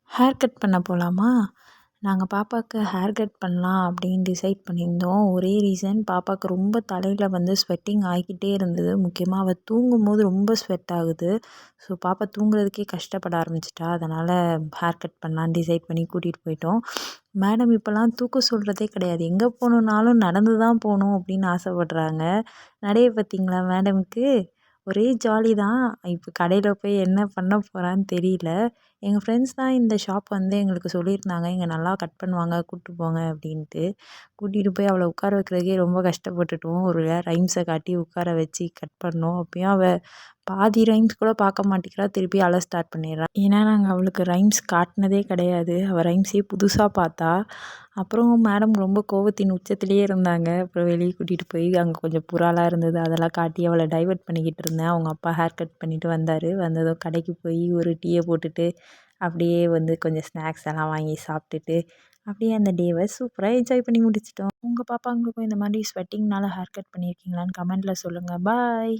Hair cut பண்ண போகலாமா? நாங்கள் பாப்பாவுக்கு ஹேர் கட் பண்ணலாம் அப்படின்னு டிசைட் பண்ணியிருந்தோம். ஒரே ரீசன், பாப்பாவுக்கு ரொம்ப தலையில் வந்து ஸ்வெட்டிங் ஆகிக்கிட்டே இருந்தது. முக்கியமாக அவள் தூங்கும்போது ரொம்ப ஸ்வெட் ஆகுது. ஸோ பாப்பா தூங்குறதுக்கே கஷ்டப்பட ஆரம்பிச்சிட்டா. அதனால் ஹேர் கட் பண்ணலான்னு டிசைட் பண்ணி கூட்டிகிட்டு போயிட்டோம். மேடம் இப்போலாம் தூக்க சொல்கிறதே கிடையாது. எங்கே போகணுன்னாலும் நடந்து தான் போகணும் அப்படின்னு ஆசைப்படுறாங்க. நடைய பார்த்தீங்களா மேடம்க்கு? ஒரே ஜாலி தான். இப்போ கடையில் போய் என்ன பண்ண போகிறான்னு தெரியல. எங்கள் ஃப்ரெண்ட்ஸ் தான் இந்த ஷாப் வந்து எங்களுக்கு சொல்லியிருந்தாங்க. இங்கே நல்லா கட் பண்ணுவாங்க, கூட்டு போங்க அப்படின்ட்டு. கூட்டிகிட்டு போய் அவளை உட்கார வைக்கிறதுக்கே ரொம்ப கஷ்டப்பட்டுட்டோம். ஒரு வழியா ரைம்ஸை காட்டி உட்கார வச்சு கட் பண்ணோம். அப்பயும் அவள் பாதி ரைம்ஸ் கூட பார்க்க மாட்டேங்கிறா. திருப்பி அழ ஸ்டார்ட் பண்ணிடுறா. ஏன்னா நாங்கள் அவளுக்கு ரைம்ஸ் காட்டினதே கிடையாது. அவள் ரைம்ஸே புதுசாக பார்த்தா. அப்புறம் மேடம் ரொம்ப கோவத்தின் உச்சத்திலேயே இருந்தாங்க. அப்புறம் வெளியே கூட்டிகிட்டு போய் அங்கே கொஞ்சம் புறாலாம் இருந்தது. அதெல்லாம் காட்டி அவளை டைவர்ட் பண்ணிக்கிட்டு இருந்தேன். அவங்க அப்பா ஹேர் கட் பண்ணிவிட்டு வந்தார். வந்ததும் கடைக்கு போய் ஒரு டீயை போட்டுட்டு அப்படியே வந்து கொஞ்சம் ஸ்நாக்ஸ் எல்லாம் வாங்கி சாப்பிட்டுட்டு அப்படியே அந்த டேவை சூப்பராக என்ஜாய் பண்ணி முடிச்சிட்டோம். உங்கள் பாப்பாங்களுக்கும் இந்த மாதிரி ஸ்வெட்டிங்னால ஹேர் கட் பண்ணியிருக்கீங்களான்னு கமெண்ட்டில் சொல்லுங்கள். பாய்.